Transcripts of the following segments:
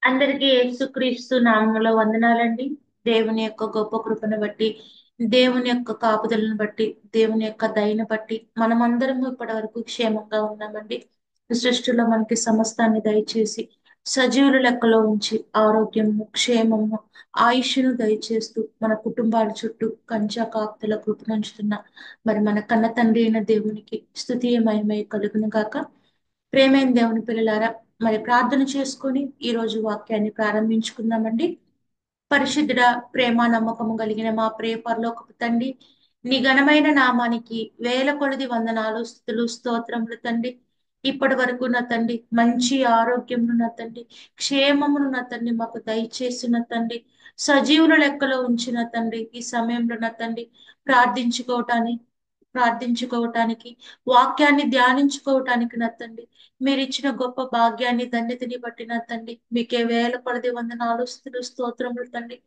అందరికీ యేసుక్రీస్తు నామములో వందనాలండి. దేవుని యొక్క గొప్ప కృపను బట్టి, దేవుని యొక్క కాపుదలను బట్టి, దేవుని యొక్క దయను బట్టి మనమందరం ఇప్పటి వరకు క్షేమంగా ఉన్నామండి. సృష్టిలో మనకి సమస్తాన్ని దయచేసి సజీవుల లెక్కలో ఉంచి ఆరోగ్యము, క్షేమము, ఆయుష్ను దయచేస్తూ మన కుటుంబాల చుట్టూ కంచా కాపుదల కృపనుంచుతున్న మరి మన కన్న తండ్రి అయిన దేవునికి స్తుతి మహిమ కలుగును గాక. ప్రేమైన దేవుని పిల్లలారా, మరి ప్రార్థన చేసుకొని ఈ రోజు వాక్యాన్ని ప్రారంభించుకుందామండి. పరిశుద్ధుడ, ప్రేమ నమ్మకము కలిగిన మా ప్రియ పరలోకపు తండ్రి, నీ ఘనమైన నామానికి వేల కొలది వందనాలు, స్తుతులు, స్తోత్రములు తండ్రి. ఇప్పటి వరకు నా తండ్రి మంచి ఆరోగ్యమును నా తండ్రి, క్షేమమును నా తండ్రి మాకు దయచేసిన తండ్రి, సజీవుల లెక్కలో ఉంచిన తండ్రి, ఈ సమయంలో నా తండ్రి ప్రార్థించుకోవటానికి ప్రార్థించుకోవటానికి వాక్యాన్ని ధ్యానించుకోవటానికి నా తండ్రి మీరు ఇచ్చిన గొప్ప భాగ్యాన్ని ధన్యతని బట్టి నా తండ్రి మీకే వేల కొలది వందనాలు, స్తుతులు, స్తోత్రములు తండ్రి.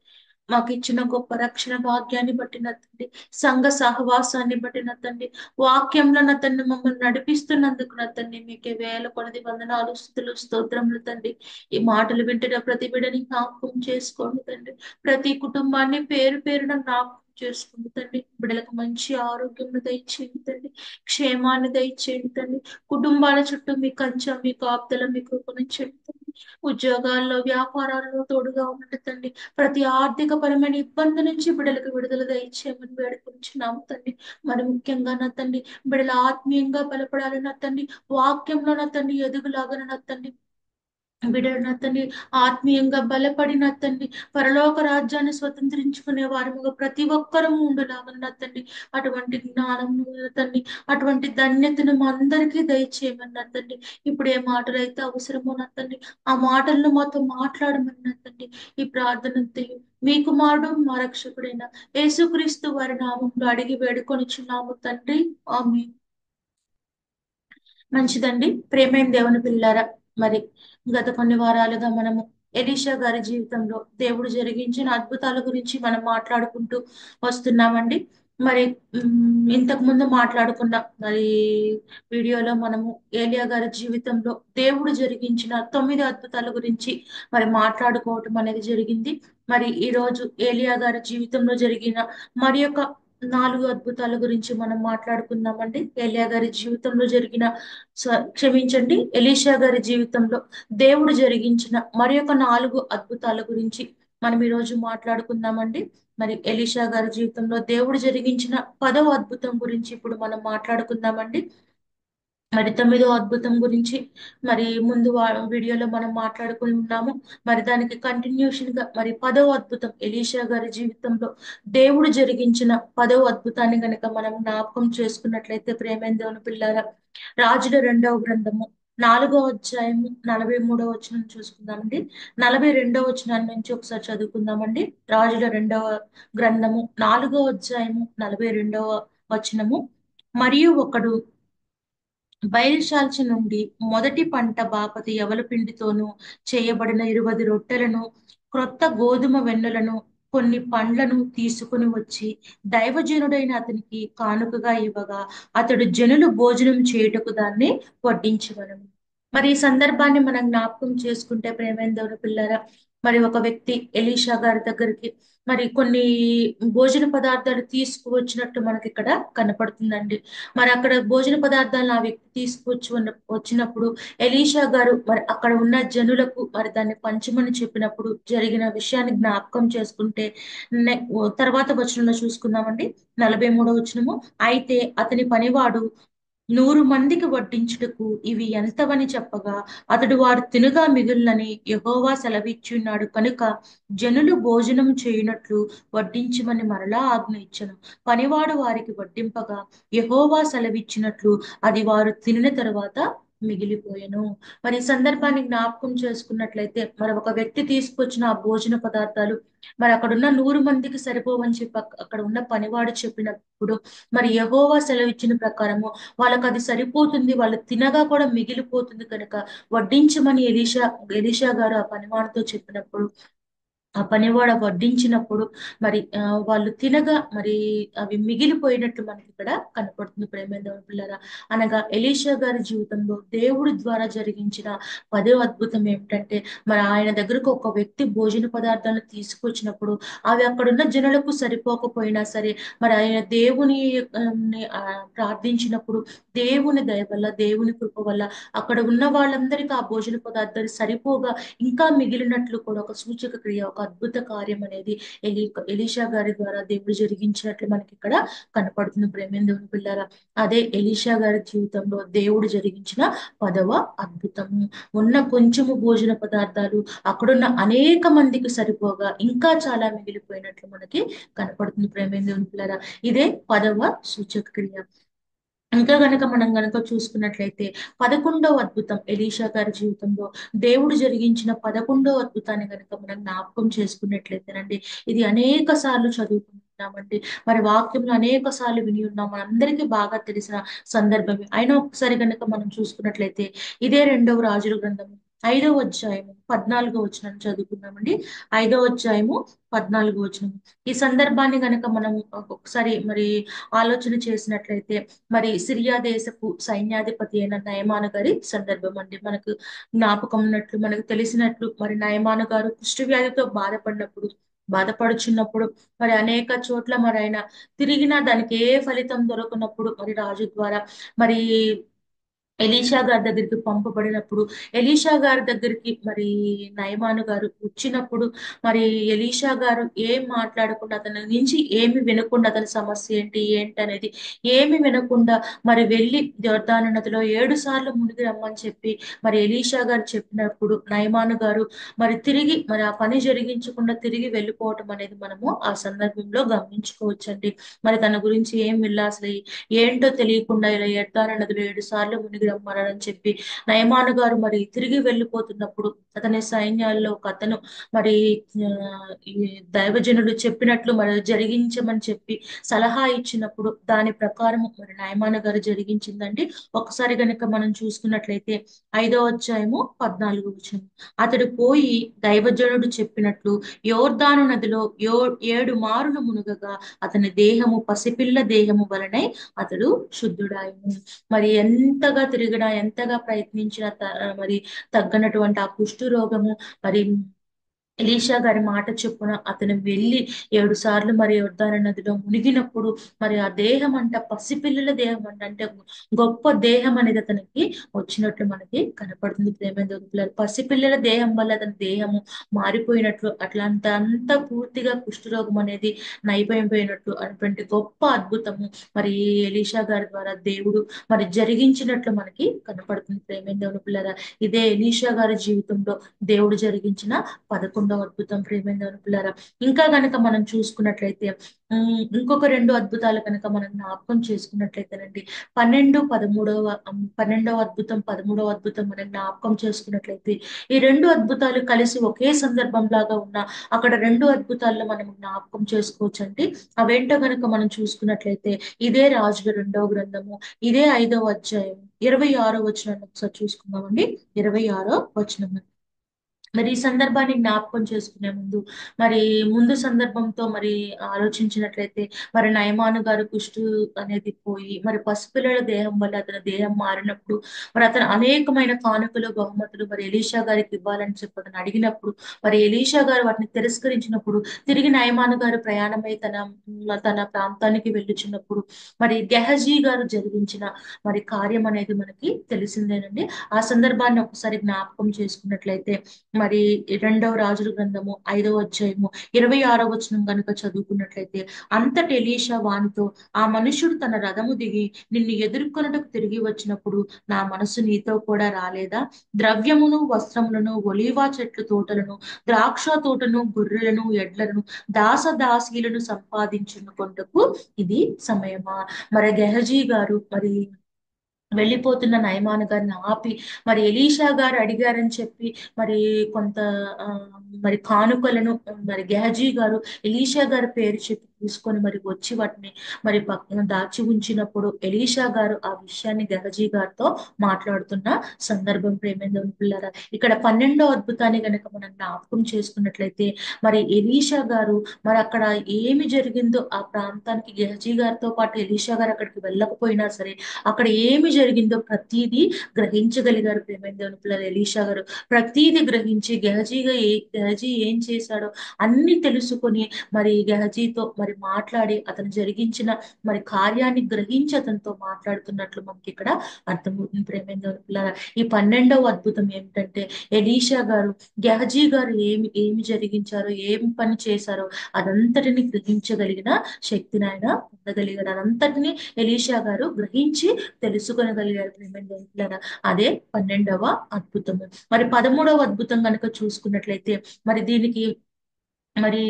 మాకు ఇచ్చిన గొప్ప రక్షణ భాగ్యాన్ని బట్టి నా తండ్రి, సంఘ సహవాసాన్ని బట్టి నా తండ్రి, వాక్యంలో నా తండ్రి మమ్మల్ని నడిపిస్తున్నందుకు నా తండ్రి మీకే వేల కొలది వందనాలు, స్తుతులు, స్తోత్రములు తండ్రి. ఈ మాటలు వింటున్న ప్రతి బిడ్డని జ్ఞాపకం చేసుకోండి తండ్రి. ప్రతి కుటుంబాన్ని పేరు పేరున జ్ఞాపకం చేసుకోండి తండ్రి. బిడ్డలకు మంచి ఆరోగ్యం దయచేయండి తండ్రి, క్షేమాన్ని దయచేయండి తండ్రి. కుటుంబాల చుట్టూ మీ కంచె, మీ కాపుదల, మీ కృపనిచ్చండి తండ్రి. ఉద్యోగాల్లో, వ్యాపారాల్లో తోడుగా ఉండండి తండ్రి. ప్రతి ఆర్థిక పరమైన ఇబ్బంది నుంచి బిడ్డలకు విడుదల దయచేయమని వేడుకుంటున్నాము తండ్రి. మరి ముఖ్యంగా నా తండ్రి బిడ్డలు ఆత్మీయంగా బలపడాలి నా తండ్రి, వాక్యంలో నా తండ్రి ఎదుగులాగా నా తండ్రి బిడ్డలు నా తండ్రి ఆత్మీయంగా బలపడిన తండ్రి పరలోక రాజ్యాన్ని స్వతంత్రించుకునే వారముగా ప్రతి ఒక్కరూ ఉండులాగా నా తండ్రి అటువంటి జ్ఞానము నా తండ్రి, అటువంటి ధన్యతను మా అందరికీ దయచేయమని నా తండ్రి. ఇప్పుడు ఏ మాటలు అయితే అవసరమో నా తండ్రి ఆ మాటలను మాతో మాట్లాడమని నా తండ్రి. ఈ ప్రార్థన మీ కుమారుడు మా రక్షకుడైన యేసుక్రీస్తు వారి నామంలో అడిగి వేడుకొనిచున్నాము తండ్రి. ఆమేన్. మంచిదండి. ప్రేమైన దేవుని పిల్లారా, మరి గత కొన్ని వారాలుగా మనము ఎలీషా గారి జీవితంలో దేవుడు జరిగించిన అద్భుతాల గురించి మనం మాట్లాడుకుంటూ వస్తున్నామండి. మరి ఇంతకు ముందు మాట్లాడుకున్న మరి వీడియోలో మనము ఏలియా గారి జీవితంలో దేవుడు జరిగించిన 9 అద్భుతాల గురించి మరి మాట్లాడుకోవటం అనేది జరిగింది. మరి ఈ రోజు ఏలియా గారి జీవితంలో జరిగిన మరి యొక్క 4 అద్భుతాల గురించి మనం మాట్లాడుకుందామండి. ఏలియా గారి జీవితంలో జరిగిన క్షమించండి, ఎలీషా గారి జీవితంలో దేవుడు జరిగించిన మరి ఒక 4 అద్భుతాల గురించి మనం ఈ రోజు మాట్లాడుకుందామండి. మరి ఎలీషా గారి జీవితంలో దేవుడు జరిగించిన 10వ అద్భుతం గురించి ఇప్పుడు మనం మాట్లాడుకుందామండి. మరి 9వ అద్భుతం గురించి మరి ముందు వీడియోలో మనం మాట్లాడుకుని ఉన్నాము. మరి దానికి కంటిన్యూషన్ గా మరి 10వ అద్భుతం ఎలీషా గారి జీవితంలో దేవుడు జరిగించిన 10వ అద్భుతాన్ని గనక మనం జ్ఞాపకం చేసుకున్నట్లయితే ప్రేమైన దేవుని పిల్లారా, రాజుల 2వ గ్రంథము 4వ అధ్యాయము 43వ వచనం చూసుకుందామండి. 42వ వచనాన్ని నుంచి ఒకసారి చదువుకుందామండి. రాజుల 2వ గ్రంథము 4వ అధ్యాయము 42వ వచనము. మరియు ఒకడు బయలుశాల్చి నుండి మొదటి పంట బాపతి యవల పిండితోనూ చేయబడిన 20 రొట్టెలను, క్రొత్త గోధుమ వెన్నులను, కొన్ని పండ్లను తీసుకుని వచ్చి దైవజనుడైన అతనికి కానుకగా ఇవ్వగా అతడు జనులు భోజనం చేయుటకు దాన్ని వడ్డించవలెను. మరి ఈ సందర్భాన్ని మనం జ్ఞాపకం చేసుకుంటే ప్రేమైన దేవుని పిల్లరా, మరి ఒక వ్యక్తి ఎలీషా గారి దగ్గరికి మరి కొన్ని భోజన పదార్థాలు తీసుకువచ్చినట్టు మనకి ఇక్కడ కనపడుతుందండి. మరి అక్కడ భోజన పదార్థాలను ఆ వ్యక్తి వచ్చినప్పుడు ఎలీషా గారు మరి అక్కడ ఉన్న జనులకు మరి దాన్ని పంచమని చెప్పినప్పుడు జరిగిన విషయాన్ని జ్ఞాపకం చేసుకుంటే తర్వాత వచనంలో చూసుకుందామండి. 43వ వచనము. అయితే అతని పనివాడు 100 మందికి వడ్డించుటకు ఇవి ఎంతవని చెప్పగా అతడు వారు తినుగా మిగులునని యెహోవా సెలవిచ్చున్నాడు కనుక జనులు భోజనం చేయునట్లు వడ్డించమని మరలా ఆజ్ఞ ఇచ్చెను. పనివాడు వారికి వడ్డింపగా యెహోవా సెలవిచ్చినట్లు అది వారు తినిన తరువాత మిగిలిపోయెను. మరి ఈ సందర్భాన్ని జ్ఞాపకం చేసుకున్నట్లయితే మరి ఒక వ్యక్తి తీసుకొచ్చిన ఆ భోజన పదార్థాలు మరి అక్కడ ఉన్న 100 మందికి సరిపోవని చెప్పి అక్కడ ఉన్న పనివాడు చెప్పినప్పుడు మరి యెహోవా సెలవిచ్చిన ప్రకారము వాళ్ళకి అది సరిపోతుంది, వాళ్ళు తినగా కూడా మిగిలిపోతుంది కనుక వడ్డించమని ఎలీషా గారు ఆ పనివాడితో చెప్పినప్పుడు ఆ పనివాడ వడ్డించినప్పుడు వాళ్ళు తినగా అవి మిగిలిపోయినట్లు మనకి ఇక్కడ కనపడుతుంది ప్రేమైన దేవుని పిల్లరా. అనగా ఎలీషా గారి జీవితంలో దేవుడి ద్వారా జరిగించిన పదో అద్భుతం ఏమిటంటే, మరి ఆయన దగ్గరకు ఒక వ్యక్తి భోజన పదార్థాలను తీసుకొచ్చినప్పుడు అవి అక్కడున్న జనులకు సరిపోకపోయినా సరే, మరి ఆయన దేవుని ప్రార్థించినప్పుడు దేవుని దయ వల్ల, దేవుని కృప వల్ల అక్కడ ఉన్న వాళ్ళందరికీ ఆ భోజన పదార్థాలు సరిపోగా ఇంకా మిగిలినట్లు కూడా ఒక సూచక క్రియ, ఒక అద్భుత కార్యం అనేది ఎలి ఎలీషా గారి ద్వారా దేవుడు జరిగించినట్లు మనకి ఇక్కడ కనపడుతుంది ప్రేమైన దేవుని పిల్లారా. అదే ఎలీషా గారి జీవితంలో దేవుడు జరిగించిన పదవ అద్భుతము. ఉన్న కొంచెము భోజన పదార్థాలు అక్కడున్న అనేక మందికి సరిపోగా ఇంకా చాలా మిగిలిపోయినట్లు మనకి కనపడుతుంది ప్రేమైన దేవుని పిల్లారా. ఇదే పదవ సూచక క్రియ. ఇంకా గనక మనం గనక చూసుకున్నట్లయితే 11వ అద్భుతం ఎలీషా గారి జీవితంలో దేవుడు జరిగించిన 11వ అద్భుతాన్ని గనక మనం జ్ఞాపకం చేసుకున్నట్లయితేనండి, ఇది అనేక సార్లు చదువుకుంటున్నామండి. మరి వాక్యంలో అనేక సార్లు విని ఉన్నాం, మనందరికీ బాగా తెలిసిన సందర్భమే అయినా ఒకసారి గనక మనం చూసుకున్నట్లయితే ఇదే రెండవ రాజుల గ్రంథము 5వ అధ్యాయము 14వ వచనం చదువుకున్నామండి. 5వ అధ్యాయము 14వ వచనం. ఈ సందర్భాన్ని గనక మనం ఒకసారి ఆలోచన చేసినట్లయితే, మరి సిరియా దేశపు సైన్యాధిపతి అయిన నయమాను గారి సందర్భం అండి మనకు జ్ఞాపకం ఉన్నట్లు, మనకు తెలిసినట్లు. మరి నయమాను గారు కుష్ఠవ్యాధితో బాధపడుచున్నప్పుడు అనేక చోట్ల ఆయన తిరిగినా దానికి ఏ ఫలితం దొరకనప్పుడు రాజు ద్వారా మరి ఎలీషా గారి దగ్గరికి పంపబడినప్పుడు, ఎలీషా గారి దగ్గరికి నయమాను గారు వచ్చినప్పుడు, మరి ఎలీషా గారు ఏం మాట్లాడకుండా, అతని నుంచి ఏమి వినకుండా, అతని సమస్య ఏంటి అనేది ఏమి వినకుండా వెళ్ళి యొర్దాను నదిలో 7 సార్లు మునిగి రమ్మని చెప్పి ఎలీషా గారు చెప్పినప్పుడు నయమాను గారు తిరిగి ఆ పని జరిగించకుండా తిరిగి వెళ్ళిపోవటం అనేది మనము ఆ సందర్భంలో గమనించుకోవచ్చండి. తన గురించి ఏం విల్లా అసలు ఏంటో తెలియకుండా ఇలా యొర్దాను నదిలో 7 సార్లు మునిగి రమ్మని చెప్పి నయమాను గారు తిరిగి వెళ్ళిపోతున్నప్పుడు అతని సైన్యాల్లో ఒక అతను మరి ఆ, ఈ దైవజనుడు చెప్పినట్లు జరిగించమని చెప్పి సలహా ఇచ్చినప్పుడు దాని ప్రకారం నయమాను గారు జరిగించిందండి. ఒకసారి గనుక మనం చూసుకున్నట్లయితే 5వ అధ్యాయము 14వ వచనం. అతడు పోయి దైవజనుడు చెప్పినట్లు యోర్దాను నదిలో 7 మారులు మునుగగా అతని దేహము పసిపిల్ల దేహము వలనై అతడు శుద్ధుడాయను. ఎంతగా తిరిగినా, ఎంతగా ప్రయత్నించినా తగ్గనటువంటి ఆ కుష్టు రోగము మరి ఎలీషా గారి మాట చొప్పున అతను వెళ్ళి 7 సార్లు యొర్దాను నదిలో మునిగినప్పుడు ఆ దేహం పసిపిల్లల దేహం అంటే గొప్ప దేహం అనేది అతనికి వచ్చినట్లు మనకి కనపడుతుంది ప్రేమ పిల్లలు. పసిపిల్లల దేహం వల్ల అతని దేహము మారిపోయినట్లు, అంత పూర్తిగా కుష్ఠరోగం అనేది నయమైపోయినట్లు అటువంటి గొప్ప అద్భుతము ఎలీషా గారి ద్వారా దేవుడు జరిగించినట్లు మనకి కనపడుతుంది ప్రేమ దేవుని పిల్లరా. ఇదే ఎలీషా గారి జీవితంలో దేవుడు జరిగించిన 11వ అద్భుతం ప్రేమైన పిల్లరా. ఇంకా గనక మనం చూసుకున్నట్లయితే ఇంకొక 2 అద్భుతాలు కనుక మనం జ్ఞాపకం చేసుకున్నట్లయితేనండి, 12వ అద్భుతం 13వ అద్భుతం మనం జ్ఞాపకం చేసుకున్నట్లయితే ఈ 2 అద్భుతాలు కలిసి ఒకే సందర్భం లాగా ఉన్న అక్కడ 2 అద్భుతాల్లో మనం జ్ఞాపకం చేసుకోవచ్చు అండి. అవేంటో గనక మనం చూసుకున్నట్లయితే ఇదే రాజుల 2వ గ్రంథము, ఇదే 5వ అధ్యాయం 26వ వచనాన్ని ఒకసారి చూసుకుందామండి. 26వ వచనం. ఈ సందర్భాన్ని జ్ఞాపకం చేసుకునే ముందు మరి ముందు సందర్భంతో ఆలోచించినట్లయితే నయమాను గారు కుష్టు అనేది పోయి పసిపిల్లల దేహం వల్ల అతని దేహం మారినప్పుడు అతను అనేకమైన కానుకలు బహుమతులు ఎలీషా గారికి ఇవ్వాలని చెప్పి అతను అడిగినప్పుడు ఎలీషా గారు వాటిని తిరస్కరించినప్పుడు తిరిగి నయమాను గారు ప్రయాణమై తన ప్రాంతానికి వెళ్ళుచున్నప్పుడు గెహజీ గారు జరిగించిన కార్యం అనేది మనకి తెలిసిందేనండి. ఆ సందర్భాన్ని ఒకసారి జ్ఞాపకం చేసుకున్నట్లయితే మరి 2వ రాజుల గ్రంథము 5వ అధ్యాయము 26వ వచనం కనుక చదువుకున్నట్లయితే, అంతటి ఎలీషా వానితో, ఆ మనుషుడు తన రథము దిగి నిన్ను ఎదుర్కొనుటకు తిరిగి వచ్చినప్పుడు నా మనసు నీతో కూడా రాలేదా? ద్రవ్యమును వస్త్రములను ఒలీవా చెట్లు తోటలను ద్రాక్ష తోటను గొర్రెలను ఎడ్లను దాసదాసీలను సంపాదించుకొనుటకు ఇది సమయమా? గెహజీ గారు వెళ్ళిపోతున్న నయమాను గారిని ఆపి ఎలీషా గారు అడిగారని చెప్పి మరి కొంత ఆ, కానుకలను గెహజీ గారు ఎలీషా గారి పేరు చెప్పి తీసుకొని మరి వచ్చి వాటిని మరి పక్కన దాచి ఉంచినప్పుడు ఎలీషా గారు ఆ విషయాన్ని గెహజీ గారితో మాట్లాడుతున్న సందర్భం ప్రేమేంద్రుని పిల్లరా. ఇక్కడ 12వ అద్భుతాన్ని గనక మనం జ్ఞాపకం చేసుకున్నట్లయితే మరి ఎలీషా గారు మరి అక్కడ ఏమి జరిగిందో ఆ ప్రాంతానికి గెహజీ గారితో పాటు ఎలీషా గారు అక్కడికి వెళ్ళకపోయినా సరే అక్కడ ఏమి జరిగిందో ప్రతిదీ గ్రహించగలిగారు ప్రేమేంద్రుని పిల్లలు ఎలీషా గారు. ప్రతీది గ్రహించి గెహజీ ఏం చేశాడో అన్ని తెలుసుకొని మరి గెహజీతో మరి మాట్లాడి అతను జరిగించిన మరి కార్యాన్ని గ్రహించి అతనితో మాట్లాడుతున్నట్లు మనకి ఇక్కడ అర్థమవుతుంది ప్రేమేంద్రుని పిల్లల. ఈ 12వ అద్భుతం ఏమిటంటే ఎలీషా గారు గెహజీ గారు ఏమి జరిగించారో ఏం పని చేశారో అదంతటిని గ్రహించగలిగిన శక్తిని ఆయన పొందగలిగారు. అదంతటిని ఎలీషా గారు గ్రహించి తెలుసుకొనగలిగారు ప్రేమేంద్రుని పిల్లల. అదే 12వ అద్భుతము. మరి 13వ అద్భుతం కనుక చూసుకున్నట్లయితే మరి దీనికి మరి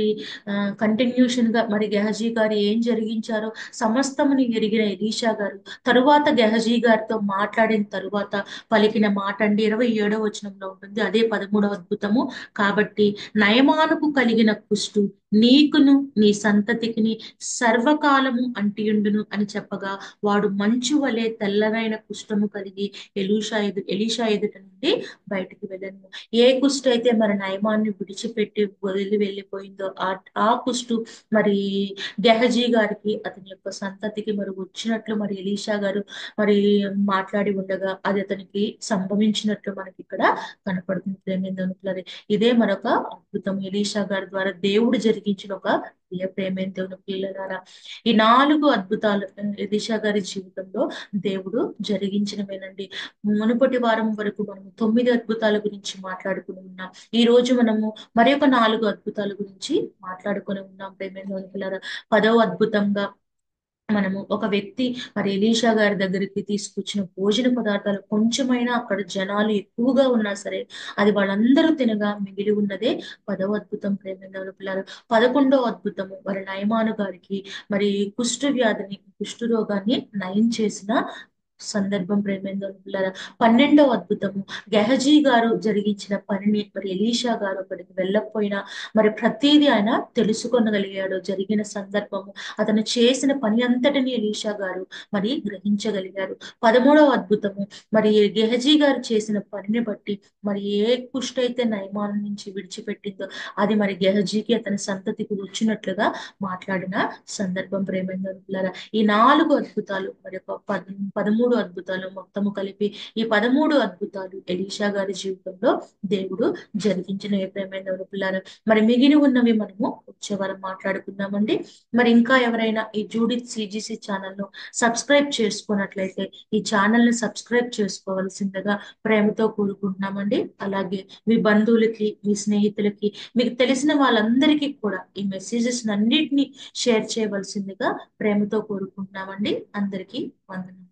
కంటిన్యూషన్ గా మరి గెహజీ గారు ఏం జరిగించారో సమస్తముని ఎరిగిన ఎలీషా గారు తరువాత గెహజీ గారితో మాట్లాడిన తరువాత పలికిన మాట అండి 27వ వచనంలో ఉంటుంది. అదే 13వ అద్భుతము. కాబట్టి నయమానుకు కలిగిన కుష్టు నీకును నీ సంతతికిని సర్వకాలము అంటియుండును అని చెప్పగా వాడు మంచు వలె తెల్లనైన కుష్టము కలిగి ఎలీషా ఎదుట నుండి బయటికి వెళ్ళను. ఏ కుష్టు అయితే మరి నయమాన్ని విడిచిపెట్టి వదిలి వెళ్ళిపోయిందో ఆ కుష్టు మరి గెహజీ గారికి అతని యొక్క సంతతికి మరి వచ్చినట్లు మరి ఎలీషా గారు మరి మాట్లాడి ఉండగా అది అతనికి సంభవించినట్లు మనకి ఇక్కడ కనపడుతుంది ప్రేమేంద్రుని. ఇదే మరొక అద్భుతం ఎలీషా గారి ద్వారా దేవుడు జరిగించిన ఒక ప్రేమేంద్రుని పిల్లలారా. ఈ 4 అద్భుతాలు ఎలీషా గారి జీవితంలో దేవుడు జరిగించినవేనండి. మునుపటి వారం వరకు మనం 9 అద్భుతాల గురించి మాట్లాడుకుని ఉన్నాం. ఈ రోజు మనము మరి ఒక 4 అద్భుతాల గురించి మాట్లాడుకొని ఉన్నాం ప్రేమేంద్రుని పిల్లలారా. 10వ అద్భుతంగా మనము ఒక వ్యక్తి మరి ఎలీషా గారి దగ్గరికి తీసుకొచ్చిన భోజన పదార్థాలు కొంచెమైనా అక్కడ జనాలు ఎక్కువగా ఉన్నా సరే అది వాళ్ళందరూ తినగా మిగిలి ఉన్నదే 10వ అద్భుతం ప్రేమేంద్రుని పిల్లలు. 11వ అద్భుతము మరి నయమాను గారికి మరి కుష్టు రోగాన్ని నయం చేసిన సందర్భం ప్రేమేంద్రుని పిల్లల. 12వ అద్భుతము గెహజీ గారు జరిగించిన పనిని మరి ఎలీషా గారు అక్కడికి వెళ్ళకపోయినా మరి ప్రతిదీ ఆయన తెలుసుకొనగలిగాడు. జరిగిన సందర్భము అతను చేసిన పని అంతటిని ఎలీషా గారు మరి గ్రహించగలిగారు. 13వ అద్భుతము మరి గెహజీ గారు చేసిన పనిని బట్టి మరి ఏ కుష్టు అయితే నయమాను నుంచి విడిచిపెట్టిందో అది మరి గెహజీకి అతని సంతతికి వచ్చినట్లుగా మాట్లాడిన సందర్భం ప్రేమేంద్రుని పిల్లల. ఈ 4 అద్భుతాలు మరి ఒక 13 అద్భుతాలు మొత్తము కలిపి ఈ 13 అద్భుతాలు ఎలీషా గారి జీవితంలో దేవుడు జరిగించిన ప్రేమేంద్రుని పిల్లలు. మరి మిగిలి ఉన్నవి మనము వచ్చే వారం మాట్లాడుకుందామండి. మరి ఇంకా ఎవరైనా ఈ జూడిత్ సిజిసి ఛానల్ ను సబ్స్క్రైబ్ చేసుకున్నట్లయితే ఈ ఛానల్ ని సబ్స్క్రైబ్ చేసుకోవాల్సిందిగా ప్రేమతో కోరుకుంటున్నామండి. అలాగే మీ బంధువులకి మీ స్నేహితులకి మీకు తెలిసిన వాళ్ళందరికీ కూడా ఈ మెసేజెస్ అన్నిటినీ షేర్ చేయవలసిందిగా ప్రేమతో కోరుకుంటున్నామండి. అందరికీ వందనం.